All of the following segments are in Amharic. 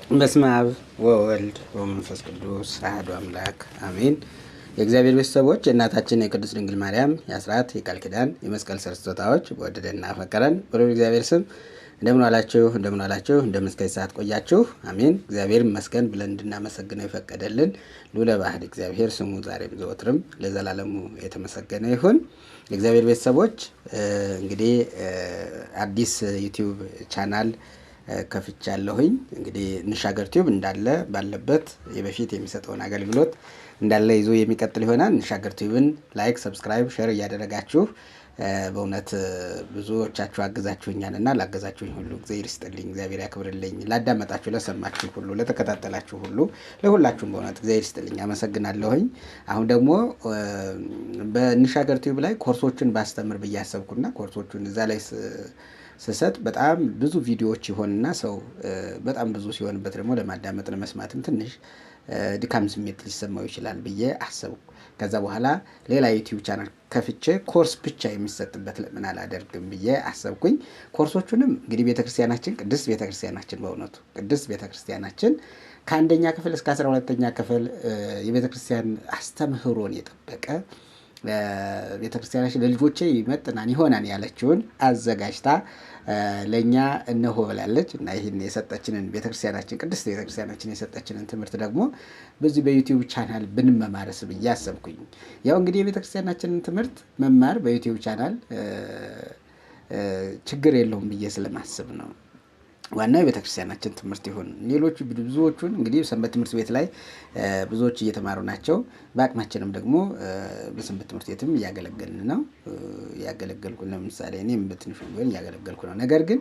በስመ አብ ወወልድ ወመንፈስ ቅዱስ አሐዱ አምላክ አሜን። የእግዚአብሔር ቤተሰቦች የእናታችን የቅድስት ድንግል ማርያም የአስራት የቃል ኪዳን የመስቀል ስር ስጦታዎች በወደደና ፈቀረን በልዑል እግዚአብሔር ስም እንደምን ዋላችሁ እንደምን እስከ ሰዓት ቆያችሁ? አሜን። እግዚአብሔር ይመስገን ብለን እንድናመሰግነው የፈቀደልን ልዑለ ባሕርይ እግዚአብሔር ስሙ ዛሬም ዘወትርም ለዘላለሙ የተመሰገነ ይሁን። የእግዚአብሔር ቤተሰቦች እንግዲህ አዲስ ዩቲዩብ ቻናል ከፍቻለሁኝ። እንግዲህ እንሻገር ቲዩብ እንዳለ ባለበት የበፊት የሚሰጠውን አገልግሎት እንዳለ ይዞ የሚቀጥል ይሆናል። እንሻገር ቲዩብን ላይክ፣ ሰብስክራይብ፣ ሼር እያደረጋችሁ በእውነት ብዙዎቻችሁ አግዛችሁኛልና ላገዛችሁኝ ሁሉ እግዚአብሔር ይስጥልኝ፣ እግዚአብሔር ያክብርልኝ። ላዳመጣችሁ፣ ለሰማችሁ ሁሉ፣ ለተከታተላችሁ ሁሉ ለሁላችሁም በእውነት እግዚአብሔር ይስጥልኝ፣ አመሰግናለሁኝ። አሁን ደግሞ በእንሻገር ቲዩብ ላይ ኮርሶችን ባስተምር ብዬ አሰብኩና ኮርሶቹን እዛ ላይ ስሰጥ በጣም ብዙ ቪዲዮዎች ይሆንና ሰው በጣም ብዙ ሲሆንበት ደግሞ ለማዳመጥ ለመስማትም ትንሽ ድካም ስሜት ሊሰማው ይችላል ብዬ አሰብኩ። ከዛ በኋላ ሌላ ዩቲዩብ ቻናል ከፍቼ ኮርስ ብቻ የሚሰጥበት ለምን አላደርግም ብዬ አሰብኩኝ። ኮርሶቹንም እንግዲህ ቤተክርስቲያናችን ቅድስት ቤተክርስቲያናችን በእውነቱ ቅድስት ቤተክርስቲያናችን ከአንደኛ ክፍል እስከ 12ኛ ክፍል የቤተክርስቲያን አስተምህሮን የጠበቀ ቤተክርስቲያናችን ለልጆቼ ይመጥናል ይሆናል ያለችውን አዘጋጅታ ለኛ እነሆ ብላለች እና ይህን የሰጠችንን ቤተክርስቲያናችን ቅድስት ቤተክርስቲያናችን የሰጠችንን ትምህርት ደግሞ በዚህ በዩቲዩብ ቻናል ብንመማርስ ብዬ አሰብኩኝ። ያው እንግዲህ የቤተክርስቲያናችንን ትምህርት መማር በዩቲዩብ ቻናል ችግር የለውም ብዬ ስለማስብ ነው። ዋናው የቤተክርስቲያናችን ትምህርት ይሁን። ሌሎቹ ብዙዎቹን እንግዲህ ሰንበት ትምህርት ቤት ላይ ብዙዎች እየተማሩ ናቸው። በአቅማችንም ደግሞ በሰንበት ትምህርት ቤትም እያገለገልን ነው። እያገለገልኩ ለምሳሌ እኔም በትንሹ ቢሆን እያገለገልኩ ነው። ነገር ግን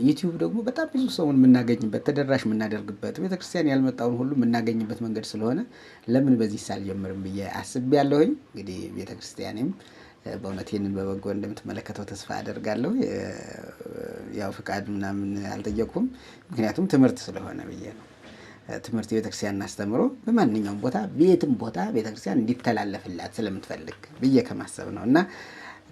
ዩቲዩብ ደግሞ በጣም ብዙ ሰውን የምናገኝበት ተደራሽ የምናደርግበት ቤተክርስቲያን ያልመጣውን ሁሉ የምናገኝበት መንገድ ስለሆነ ለምን በዚህ ሳልጀምርም ብዬ አስቤያለሁኝ። እንግዲህ ቤተክርስቲያኔም በእውነት ይህንን በበጎ እንደምትመለከተው ተስፋ አደርጋለሁ። ያው ፍቃድ ምናምን አልጠየቅኩም፣ ምክንያቱም ትምህርት ስለሆነ ብዬ ነው። ትምህርት የቤተክርስቲያን እናስተምሮ በማንኛውም ቦታ ቤትም ቦታ ቤተክርስቲያን እንዲተላለፍላት ስለምትፈልግ ብዬ ከማሰብ ነው። እና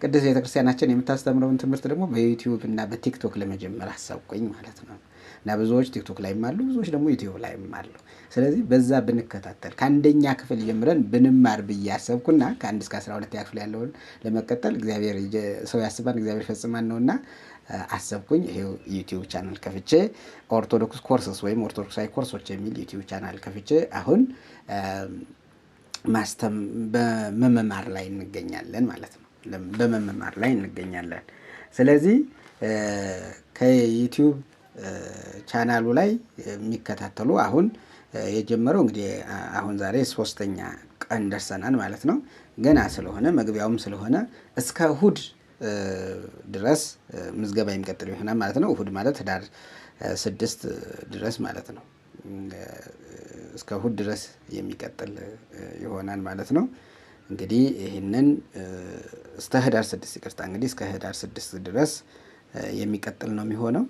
ቅድስት ቤተክርስቲያናችን የምታስተምረውን ትምህርት ደግሞ በዩቲዩብ እና በቲክቶክ ለመጀመር አሳብቆኝ ማለት ነው። እና ብዙዎች ቲክቶክ ላይም አሉ፣ ብዙዎች ደግሞ ዩቲዩብ ላይም አሉ። ስለዚህ በዛ ብንከታተል ከአንደኛ ክፍል ጀምረን ብንማር ብዬ አሰብኩና ከ1 እስከ 12 ክፍል ያለውን ለመቀጠል እግዚአብሔር ሰው ያስባል እግዚአብሔር ፈጽማን ነውና አሰብኩኝ። ይሄው ዩቲዩብ ቻናል ከፍቼ ኦርቶዶክስ ኮርስስ ወይም ኦርቶዶክሳዊ ኮርሶች የሚል ዩቲዩብ ቻናል ከፍቼ አሁን በመማር ላይ እንገኛለን ማለት ነው። በመማር ላይ እንገኛለን። ስለዚህ ከዩቲዩብ ቻናሉ ላይ የሚከታተሉ አሁን የጀመረው እንግዲህ አሁን ዛሬ 3ኛ ቀን ደርሰናል ማለት ነው። ገና ስለሆነ መግቢያውም ስለሆነ እስከ እሁድ ድረስ ምዝገባ የሚቀጥል ይሆናል ማለት ነው። እሁድ ማለት ህዳር 6 ድረስ ማለት ነው። እስከ እሁድ ድረስ የሚቀጥል ይሆናል ማለት ነው። እንግዲህ ይህንን እስከ ህዳር 6 ይቅርታ፣ እንግዲህ እስከ ህዳር 6 ድረስ የሚቀጥል ነው የሚሆነው።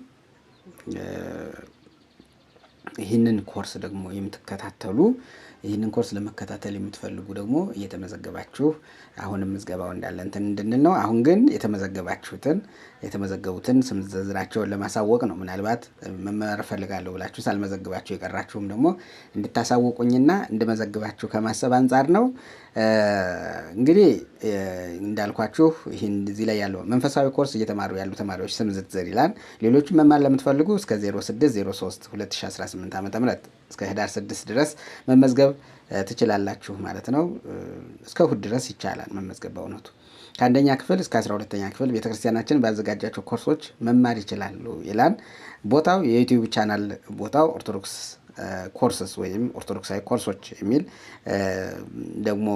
ይህንን ኮርስ ደግሞ የምትከታተሉ ይህንን ኮርስ ለመከታተል የምትፈልጉ ደግሞ እየተመዘገባችሁ አሁንም ምዝገባው እንዳለ እንትን እንድንል ነው። አሁን ግን የተመዘገቡትን ስም ዝርዝራቸውን ለማሳወቅ ነው። ምናልባት መማር እፈልጋለሁ ብላችሁ ሳልመዘግባችሁ የቀራችሁም ደግሞ እንድታሳውቁኝና እንድመዘግባችሁ ከማሰብ አንጻር ነው። እንግዲህ እንዳልኳችሁ ይህን እዚህ ላይ ያለው መንፈሳዊ ኮርስ እየተማሩ ያሉ ተማሪዎች ስም ዝርዝር ይላል። ሌሎችም መማር ለምትፈልጉ እስከ 06/03/2018 ዓ.ም እስከ ህዳር 6 ድረስ መመዝገብ ትችላላችሁ ማለት ነው። እስከ እሁድ ድረስ ይቻላል መመዝገብ። በእውነቱ ከአንደኛ ክፍል እስከ 12ኛ ክፍል ቤተክርስቲያናችን ባዘጋጃቸው ኮርሶች መማር ይችላሉ ይላል። ቦታው የዩቲዩብ ቻናል ቦታው ኦርቶዶክስ ኮርስስ ወይም ኦርቶዶክሳዊ ኮርሶች የሚል ደግሞ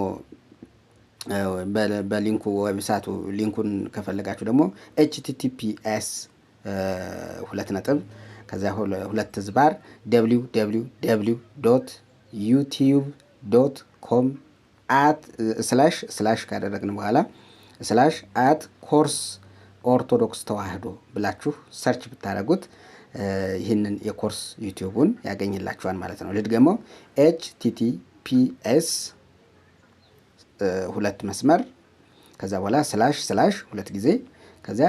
በሊንኩ ዌብሳይቱ ሊንኩን ከፈለጋችሁ ደግሞ https ከዚያ 2 www.youtube.com / ካደረግን በኋላ /@ኮርስ ኦርቶዶክስ ተዋህዶ ብላችሁ ሰርች ብታደርጉት ይህንን የኮርስ ዩቲዩቡን ያገኝላችኋል ማለት ነው። ልድገመው https 2 ከዛ በኋላ // 2 ጊዜ ከዛ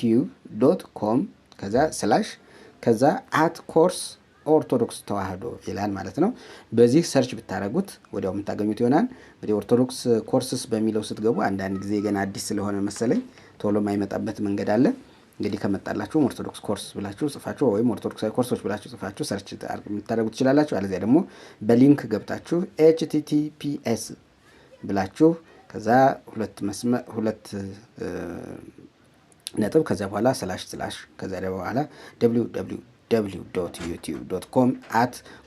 www.youtube.com ከዛ ስላሽ ከዛ አት ኮርስ ኦርቶዶክስ ተዋህዶ ይላል ማለት ነው። በዚህ ሰርች ብታደረጉት ወዲያው የምታገኙት ይሆናል። እንግዲህ ኦርቶዶክስ ኮርስስ በሚለው ስትገቡ አንዳንድ ጊዜ ገና አዲስ ስለሆነ መሰለኝ ቶሎ የማይመጣበት መንገድ አለ። እንግዲህ ከመጣላችሁም ኦርቶዶክስ ኮርስ ብላችሁ ጽፋችሁ ወይም ኦርቶዶክሳዊ ኮርሶች ብላችሁ ጽፋችሁ ሰርች የምታደረጉ ትችላላችሁ። አለዚያ ደግሞ በሊንክ ገብታችሁ https ብላችሁ ከዛ ሁለት ነጥብ ከዛ በኋላ ስላሽ ከዛ በኋላ www.youtube.com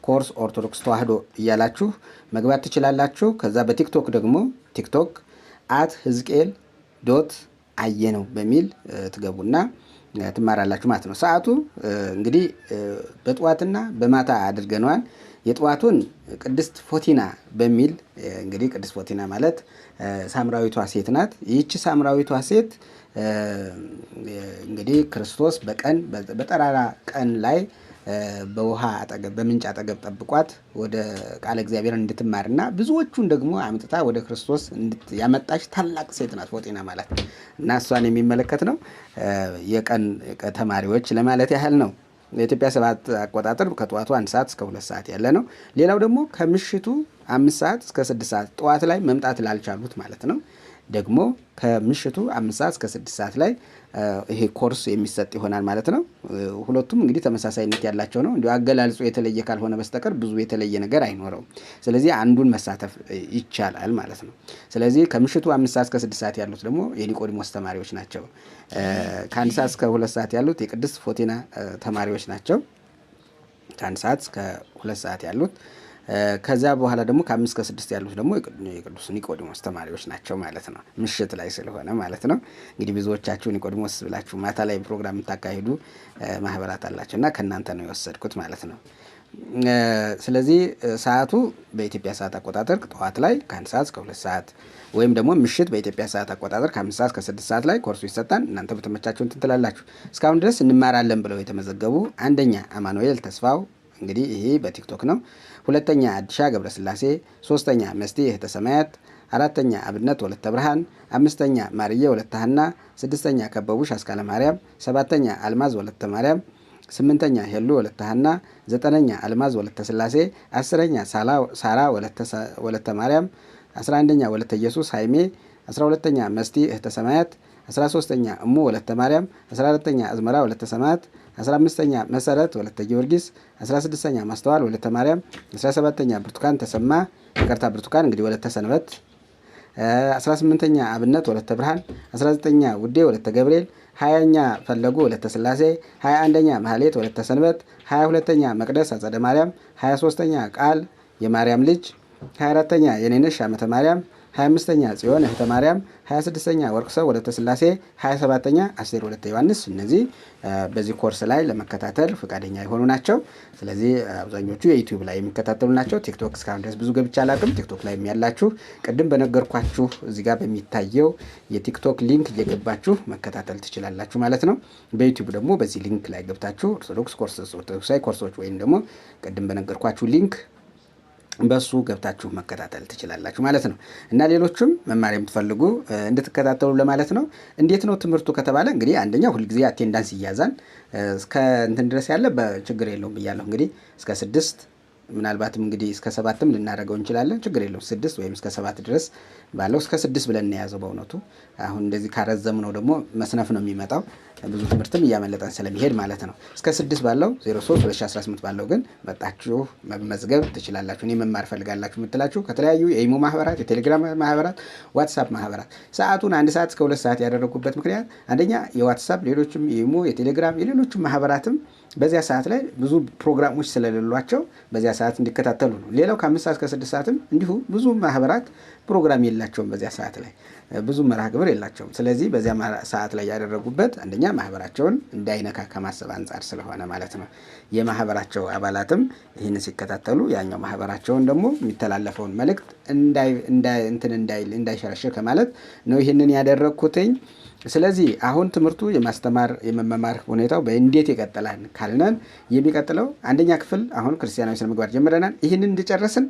@ኮርስ ኦርቶዶክስ ተዋህዶ እያላችሁ መግባት ትችላላችሁ። ከዛ በቲክቶክ ደግሞ ቲክቶክ @ህዝቅኤል አየነው በሚል ትገቡና ትማራላችሁ ማለት ነው። ሰዓቱ እንግዲህ በጠዋትና በማታ አድርገነዋል። የጠዋቱን ቅድስት ፎቲና በሚል እንግዲህ ቅድስት ፎቲና ማለት ሳምራዊቷ ሴት ናት። ይህች ሳምራዊቷ ሴት እንግዲህ ክርስቶስ በጠራራ ቀን ላይ በውሃ አጠገብ በምንጭ አጠገብ ጠብቋት ወደ ቃለ እግዚአብሔር እንድትማርና ብዙዎቹን ደግሞ አምጥታ ወደ ክርስቶስ ያመጣች ታላቅ ሴት ናት ፎቲና ማለት እና እሷን የሚመለከት ነው። የቀን ተማሪዎች ለማለት ያህል ነው። የኢትዮጵያ ሰባት አቆጣጠር ከጠዋቱ 1 ሰዓት እስከ 2 ሰዓት ያለ ነው። ሌላው ደግሞ ከምሽቱ 5 ሰዓት እስከ 6 ሰዓት ጠዋት ላይ መምጣት ላልቻሉት ማለት ነው ደግሞ ከምሽቱ 5 ሰዓት እስከ 6 ሰዓት ላይ ይሄ ኮርስ የሚሰጥ ይሆናል ማለት ነው። ሁለቱም እንግዲህ ተመሳሳይነት ያላቸው ነው። እንዲሁ አገላልጾ የተለየ ካልሆነ በስተቀር ብዙ የተለየ ነገር አይኖረውም። ስለዚህ አንዱን መሳተፍ ይቻላል ማለት ነው። ስለዚህ ከምሽቱ 5 ሰዓት እስከ 6 ሰዓት ያሉት ደግሞ የኒቆዲሞስ ተማሪዎች ናቸው። ከ1 ሰዓት እስከ 2 ሰዓት ያሉት የቅድስት ፎቲና ተማሪዎች ናቸው። ከ1 ሰዓት እስከ 2 ሰዓት ያሉት ከዛ በኋላ ደግሞ ከ5 እስከ 6 ያሉት ደግሞ የቅዱስ ኒቆዲሞስ ተማሪዎች ናቸው ማለት ነው። ምሽት ላይ ስለሆነ ማለት ነው። እንግዲህ ብዙዎቻችሁ ኒቆዲሞስ ብላችሁ ማታ ላይ ፕሮግራም የምታካሂዱ ማህበራት አላችሁ እና ከእናንተ ነው የወሰድኩት ማለት ነው። ስለዚህ ሰዓቱ በኢትዮጵያ ሰዓት አቆጣጠር ጠዋት ላይ ከ1 ሰዓት እስከ 2 ሰዓት ወይም ደግሞ ምሽት በኢትዮጵያ ሰዓት አቆጣጠር ከ5 ሰዓት እስከ 6 ሰዓት ላይ ኮርሱ ይሰጣል። እናንተ በተመቻችሁ እንትን ትላላችሁ። እስካሁን ድረስ እንማራለን ብለው የተመዘገቡ አንደኛ አማኑኤል ተስፋው እንግዲህ ይሄ በቲክቶክ ነው። ሁለተኛ አዲሻ ገብረስላሴ፣ ሶስተኛ መስቲ እህተ ሰማያት፣ አራተኛ አብነት ወለተ ብርሃን፣ አምስተኛ ማርዬ ወለተ ሐና፣ ስድስተኛ ከበቡሽ አስካለ ማርያም፣ ሰባተኛ አልማዝ ወለተ ማርያም፣ ስምንተኛ ሄሉ ወለተ ሐና፣ ዘጠነኛ አልማዝ ወለተ ስላሴ፣ አስረኛ ሳራ ወለተ ማርያም፣ 11ኛ ወለተ ኢየሱስ ሃይሜ፣ 12ኛ መስቲ እህተ ሰማያት፣ 13ኛ እሙ ወለተ ማርያም፣ 14ኛ አዝመራ ወለተ ሰማያት፣ 15ኛ መሰረት ወለተ ጊዮርጊስ፣ 16ኛ ማስተዋል ወለተ ማርያም፣ 17ኛ ብርቱካን ተሰማ ይቅርታ ብርቱካን እንግዲህ ወለተ ሰንበት፣ 18ኛ አብነት ወለተ ብርሃን፣ 19ኛ ውዴ ወለተ ገብርኤል፣ 20ኛ ፈለጉ ወለተ ስላሴ፣ 21ኛ ማህሌት ወለተ ሰንበት፣ 22ኛ መቅደስ አጸደ ማርያም፣ 23ኛ ቃል የማርያም ልጅ፣ 24ኛ የኔነሽ ዓመተ ማርያም፣ 25ኛ ጽዮን እህተ ማርያም፣ 26ኛ ወርቅሰው ወለተ ስላሴ፣ 27ኛ አስቴር ወለተ ዮሐንስ። እነዚህ በዚህ ኮርስ ላይ ለመከታተል ፈቃደኛ የሆኑ ናቸው። ስለዚህ አብዛኞቹ የዩቲዩብ ላይ የሚከታተሉ ናቸው። ቲክቶክ እስካሁን ድረስ ብዙ ገብቻ አላውቅም። ቲክቶክ ላይ ያላችሁ ቅድም በነገርኳችሁ እዚህ ጋር በሚታየው የቲክቶክ ሊንክ እየገባችሁ መከታተል ትችላላችሁ ማለት ነው። በዩቲዩብ ደግሞ በዚህ ሊንክ ላይ ገብታችሁ ኦርቶዶክሳዊ ኮርሶች ወይም ደግሞ ቅድም በነገርኳችሁ ሊንክ በሱ ገብታችሁ መከታተል ትችላላችሁ ማለት ነው። እና ሌሎችም መማር የምትፈልጉ እንድትከታተሉ ለማለት ነው። እንዴት ነው ትምህርቱ ከተባለ እንግዲህ አንደኛ ሁልጊዜ አቴንዳንስ ይያዛል። እስከ እንትን ድረስ ያለ በችግር የለውም ብያለሁ። እንግዲህ እስከ 6 ምናልባትም እንግዲህ እስከ 7ም ልናደርገው እንችላለን። ችግር የለውም 6 ወይም እስከ 7 ድረስ ባለው እስከ 6 ብለን እንያዘው። በእውነቱ አሁን እንደዚህ ካረዘም ነው ደግሞ መስነፍ ነው የሚመጣው። ብዙ ትምህርትም እያመለጠን ስለሚሄድ ማለት ነው። እስከ 6 ባለው 03/2018 ባለው ግን መጣችሁ መመዝገብ ትችላላችሁ። እኔ መማር ፈልጋላችሁ የምትላችሁ ከተለያዩ የኢሞ ማህበራት፣ የቴሌግራም ማህበራት፣ ዋትሳፕ ማህበራት ሰዓቱን 1 ሰዓት እስከ 2 ሰዓት ያደረጉበት ምክንያት አንደኛ የዋትሳፕ ሌሎችም የኢሞ የቴሌግራም የሌሎችም ማህበራትም በዚያ ሰዓት ላይ ብዙ ፕሮግራሞች ስለሌሏቸው በዚያ ሰዓት እንዲከታተሉ ነው። ሌላው ከ5 ሰዓት እስከ 6 ሰዓትም እንዲሁ ብዙ ማህበራት ፕሮግራም የላቸውም። በዚያ ሰዓት ላይ ብዙ መርሃ ግብር የላቸውም። ስለዚህ በዚያ ሰዓት ላይ ያደረጉበት አንደኛ ማህበራቸውን እንዳይነካ ከማሰብ አንጻር ስለሆነ ማለት ነው። የማህበራቸው አባላትም ይህን ሲከታተሉ ያኛው ማህበራቸውን ደግሞ የሚተላለፈውን መልእክት እንዳይሸረሽር ከማለት ነው ይህንን ያደረግኩትኝ። ስለዚህ አሁን ትምህርቱ የማስተማር የመማር ሁኔታው በእንዴት ይቀጥላል ካልነን የሚቀጥለው አንደኛ ክፍል አሁን ክርስቲያናዊ ስነ ምግባር ጀምረናል። ይህንን እንደጨረስን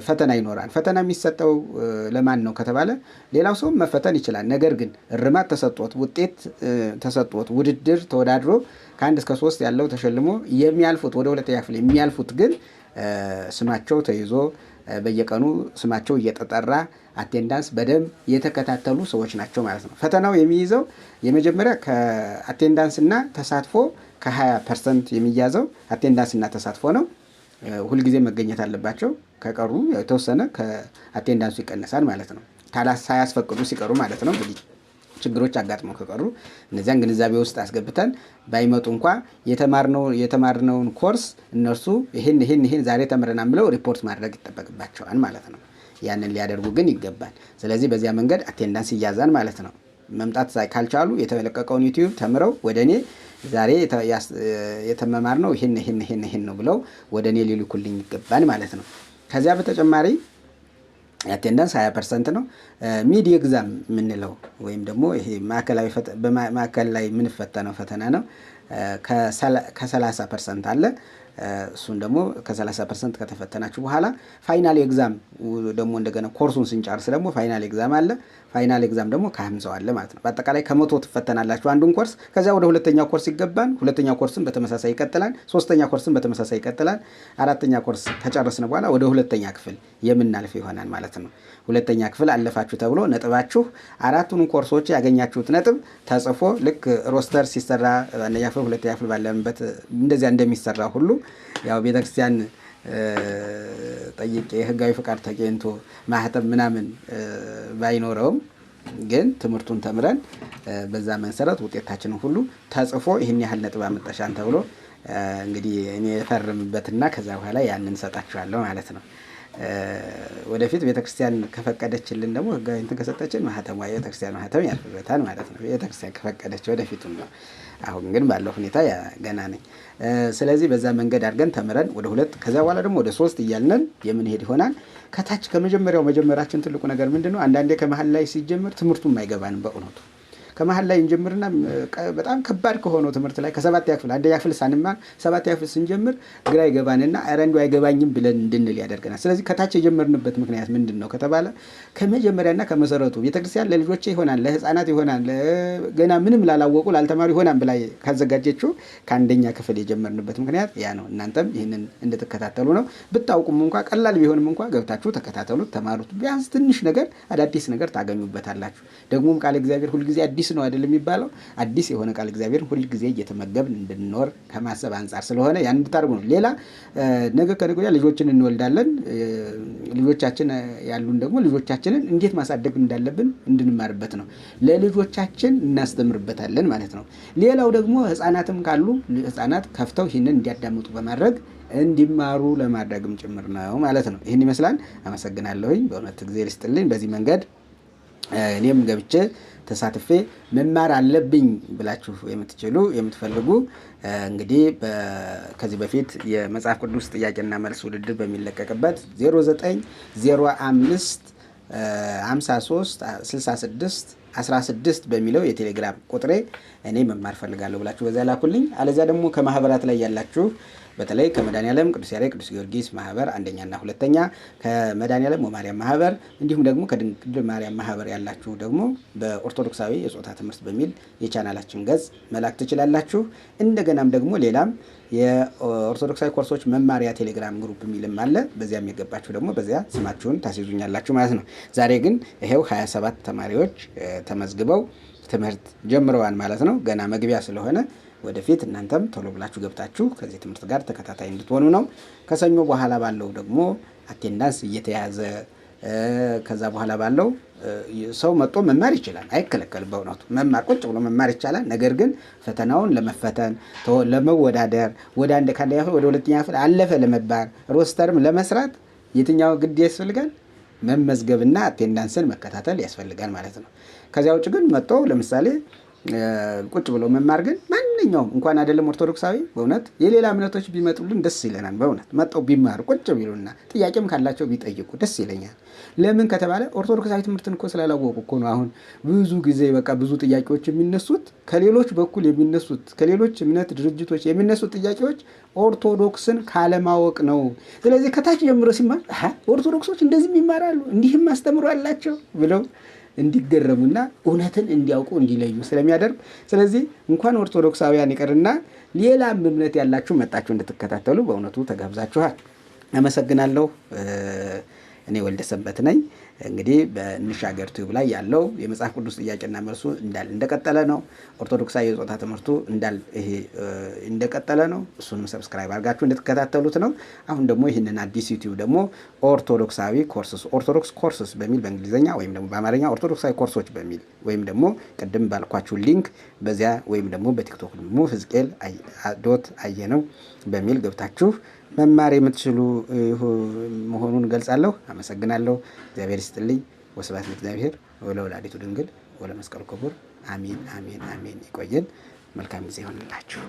ፈተና ይኖራል። ፈተና የሚሰጠው ለማን ነው ከተባለ ሌላው ሰው መፈተን ይችላል። ነገር ግን እርማት ተሰጥቶት ውጤት ተሰጥቶት ውድድር ተወዳድሮ ከ1 እስከ 3 ያለው ተሸልሞ የሚያልፉት ወደ ሁለተኛ ክፍል የሚያልፉት ግን ስማቸው ተይዞ በየቀኑ ስማቸው እየተጠራ አቴንዳንስ በደንብ የተከታተሉ ሰዎች ናቸው ማለት ነው። ፈተናው የሚይዘው የመጀመሪያ ከአቴንዳንስ እና ተሳትፎ ከ20% የሚያዘው አቴንዳንስ እና ተሳትፎ ነው። ሁልጊዜ መገኘት አለባቸው። ከቀሩ የተወሰነ ከአቴንዳንሱ ይቀነሳል ማለት ነው። ሳያስፈቅዱ ሲቀሩ ማለት ነው። እንግዲህ ችግሮች አጋጥመው ከቀሩ እነዚያን ግንዛቤ ውስጥ አስገብተን ባይመጡ እንኳ የተማርነውን ኮርስ እነርሱ ይሄን ዛሬ ተምረናል ብለው ሪፖርት ማድረግ ይጠበቅባቸዋል ማለት ነው። ያንን ሊያደርጉ ግን ይገባል። ስለዚህ በዚያ መንገድ አቴንዳንስ ይያዛል ማለት ነው። መምጣት ካልቻሉ የተለቀቀውን ዩቲዩብ ተምረው ወደ እኔ ዛሬ የተመማር ነው ይሄን ነው ብለው ወደ እኔ ሊልኩልኝ ይገባል ማለት ነው። ከዚያ በተጨማሪ አቴንዳንስ 20% ነው። ሚድ ኤግዛም የምንለው ወይም ደግሞ ይሄ ማዕከል ላይ የምንፈተነው ፈተና ነው። ከ30% አለ። እሱን ደግሞ ከ30% ከተፈተናችሁ በኋላ ፋይናል ኤግዛም ደግሞ እንደገና ኮርሱን ስንጨርስ ደግሞ ፋይናል ኤግዛም አለ። ፋይናል ኤግዛም ደግሞ ከ50 አለ ማለት ነው። በአጠቃላይ ከ100 ትፈተናላችሁ አንዱን ኮርስ። ከዚያ ወደ ሁለተኛው ኮርስ ይገባል። ሁለተኛው ኮርስን በተመሳሳይ ይቀጥላል። ሶስተኛ ኮርስን በተመሳሳይ ይቀጥላል። አራተኛ ኮርስ ከጨረስን በኋላ ወደ ሁለተኛ ክፍል የምናልፍ ይሆናል ማለት ነው። ሁለተኛ ክፍል አለፋችሁ ተብሎ ነጥባችሁ አራቱን ኮርሶች ያገኛችሁት ነጥብ ተጽፎ ልክ ሮስተር ሲሰራ አንደኛ ክፍል ሁለተኛ ክፍል ባለንበት እንደዚያ እንደሚሰራ ሁሉ ያው ቤተክርስቲያን ጠይቄ ህጋዊ ፍቃድ ተገኝቶ ማህተም ምናምን ባይኖረውም ግን ትምህርቱን ተምረን በዛ መሰረት ውጤታችንን ሁሉ ተጽፎ ይህን ያህል ነጥብ አመጣሻን ተብሎ እንግዲህ እኔ ፈርምበትና ከዛ በኋላ ያንን ሰጣችኋለሁ ማለት ነው። ወደፊት ቤተክርስቲያን ከፈቀደችልን ደግሞ ህጋዊ እንትን ከሰጠችን ማህተም ቤተክርስቲያን ማህተም ያልፍበታል ማለት ነው። ቤተክርስቲያን ከፈቀደች ወደፊቱም ነው። አሁን ግን ባለው ሁኔታ ገና ነኝ። ስለዚህ በዛ መንገድ አድርገን ተምረን ወደ 2 ከዛ በኋላ ደግሞ ወደ 3 እያልን የምንሄድ ይሆናል። ከታች ከመጀመሪያው መጀመራችን ትልቁ ነገር ምንድነው? አንዳንዴ ከመሀል ላይ ሲጀምር ትምህርቱም አይገባንም በእውነቱ። ከመሀል ላይ እንጀምርና በጣም ከባድ ከሆነው ትምህርት ላይ ከ7ኛ ክፍል አንደኛ ክፍል ሳንማር 7ኛ ክፍል ስንጀምር ግራ ይገባንና ኧረ እንደው አይገባኝም ብለን እንድንል ያደርገናል። ስለዚህ ከታች የጀመርንበት ምክንያት ምንድነው ከተባለ ከመጀመሪያና ከመሰረቱ ቤተክርስቲያን ለልጆቼ ይሆናል፣ ለህፃናት ይሆናል፣ ገና ምንም ላላወቁ ላልተማሩ ይሆናል ብላ ካዘጋጀችው ከአንደኛ ክፍል የጀመርንበት ምክንያት ያ ነው። እናንተም ይህንን እንድትከታተሉ ነው። ብታውቁም እንኳ ቀላል ቢሆንም እንኳ ገብታችሁ ተከታተሉት፣ ተማሩት። ቢያንስ ትንሽ ነገር አዳዲስ ነገር ታገኙበታላችሁ። ደግሞም ቃል እግዚአብሔር ሁልጊዜ አዲስ ነው አይደል የሚባለው? አዲስ የሆነ ቃል እግዚአብሔር ሁልጊዜ እየተመገብን እንድንኖር ከማሰብ አንጻር ስለሆነ ያን እንድታርጉ ነው። ሌላ ነገ ከነገ ወዲያ ልጆችን እንወልዳለን። ልጆቻችን ያሉን ደግሞ ልጆቻችንን እንዴት ማሳደግ እንዳለብን እንድንማርበት ነው። ለልጆቻችን እናስተምርበታለን ማለት ነው። ሌላው ደግሞ ህፃናትም ካሉ ህፃናት ከፍተው ይህንን እንዲያዳምጡ በማድረግ እንዲማሩ ለማድረግም ጭምር ነው ማለት ነው። ይህን ይመስላል። አመሰግናለሁኝ። በእውነት እግዚአብሔር ይስጥልኝ። በዚህ መንገድ እኔም ገብቼ ተሳትፌ መማር አለብኝ ብላችሁ የምትፈልጉ እንግዲህ ከዚህ በፊት የመጽሐፍ ቅዱስ ጥያቄና መልስ ውድድር በሚለቀቅበት 0905 53 66 16 በሚለው የቴሌግራም ቁጥሬ እኔ መማር ፈልጋለሁ ብላችሁ በዛ ላኩልኝ። አለዚያ ደግሞ ከማህበራት ላይ ያላችሁ በተለይ ከመድኃኔዓለም ቅዱስ ያሬድ ቅዱስ ጊዮርጊስ ማህበር አንደኛና ሁለተኛ፣ ከመድኃኔዓለም ወማርያም ማህበር እንዲሁም ደግሞ ከድንግል ማርያም ማህበር ያላችሁ ደግሞ በኦርቶዶክሳዊ የጾታ ትምህርት በሚል የቻናላችን ገጽ መላክ ትችላላችሁ። እንደገናም ደግሞ ሌላም የኦርቶዶክሳዊ ኮርሶች መማሪያ ቴሌግራም ግሩፕ የሚልም አለ። በዚያም የገባችሁ ደግሞ በዚያ ስማችሁን ታስይዙኛላችሁ ማለት ነው። ዛሬ ግን ይሄው 27 ተማሪዎች ተመዝግበው ትምህርት ጀምረዋል ማለት ነው። ገና መግቢያ ስለሆነ ወደፊት እናንተም ቶሎ ብላችሁ ገብታችሁ ከዚህ ትምህርት ጋር ተከታታይ እንድትሆኑ ነው። ከሰኞ በኋላ ባለው ደግሞ አቴንዳንስ እየተያዘ ከዛ በኋላ ባለው ሰው መጥቶ መማር ይችላል፣ አይከለከልም። በእውነቱ መማር ቁጭ ብሎ መማር ይቻላል። ነገር ግን ፈተናውን ለመፈተን ለመወዳደር ከአንደኛ ክፍል ወደ ሁለተኛ ክፍል አለፈ ለመባል ሮስተርም ለመስራት የትኛው ግድ ያስፈልጋል? መመዝገብና አቴንዳንስን መከታተል ያስፈልጋል ማለት ነው። ከዚያ ውጭ ግን መጥቶ ለምሳሌ ቁጭ ብሎ መማር ግን ማንኛውም እንኳን አይደለም ኦርቶዶክሳዊ በእውነት የሌላ እምነቶች ቢመጡልን ደስ ይለናል። በእውነት መጣው ቢማሩ ቁጭ ቢሉና ጥያቄም ካላቸው ቢጠይቁ ደስ ይለኛል። ለምን ከተባለ ኦርቶዶክሳዊ ትምህርትን እኮ ስላላወቁ እኮ ነው። አሁን ብዙ ጊዜ በቃ ብዙ ጥያቄዎች የሚነሱት ከሌሎች በኩል የሚነሱት ከሌሎች እምነት ድርጅቶች የሚነሱት ጥያቄዎች ኦርቶዶክስን ካለማወቅ ነው። ስለዚህ ከታች ጀምሮ ሲማር ኦርቶዶክሶች እንደዚህም ይማራሉ እንዲህም አስተምሮ አላቸው ብለው እንዲገረሙና እውነትን እንዲያውቁ እንዲለዩ ስለሚያደርግ ስለዚህ እንኳን ኦርቶዶክሳውያን ይቅርና ሌላም እምነት ያላችሁ መጣችሁ እንድትከታተሉ በእውነቱ ተጋብዛችኋል። አመሰግናለሁ። እኔ ወልደሰንበት ነኝ። እንግዲህ በእንሻገር ቲዩብ ላይ ያለው የመጽሐፍ ቅዱስ ጥያቄና መልሱ እንደቀጠለ ነው። ኦርቶዶክሳዊ የጾታ ትምህርቱ እንደቀጠለ ነው። እሱንም ሰብስክራይብ አድርጋችሁ እንድትከታተሉት ነው። አሁን ደግሞ ይህንን አዲስ ዩቲዩብ ደግሞ ኦርቶዶክሳዊ ኮርስስ ኦርቶዶክስ ኮርስስ በሚል በእንግሊዝኛ ወይም ደግሞ በአማርኛ ኦርቶዶክሳዊ ኮርሶች በሚል ወይም ደግሞ ቅድም ባልኳችሁ ሊንክ በዚያ ወይም ደግሞ በቲክቶክ ደግሞ ሕዝቅኤል አየነው በሚል ገብታችሁ መማር የምትችሉ መሆኑን ገልጻለሁ። አመሰግናለሁ። እግዚአብሔር ይስጥልኝ። ወስብሐት ለእግዚአብሔር ወለወላዲቱ ድንግል ወለመስቀሉ ክቡር። አሜን አሜን አሜን። ይቆየን። መልካም ጊዜ ይሆንላችሁ።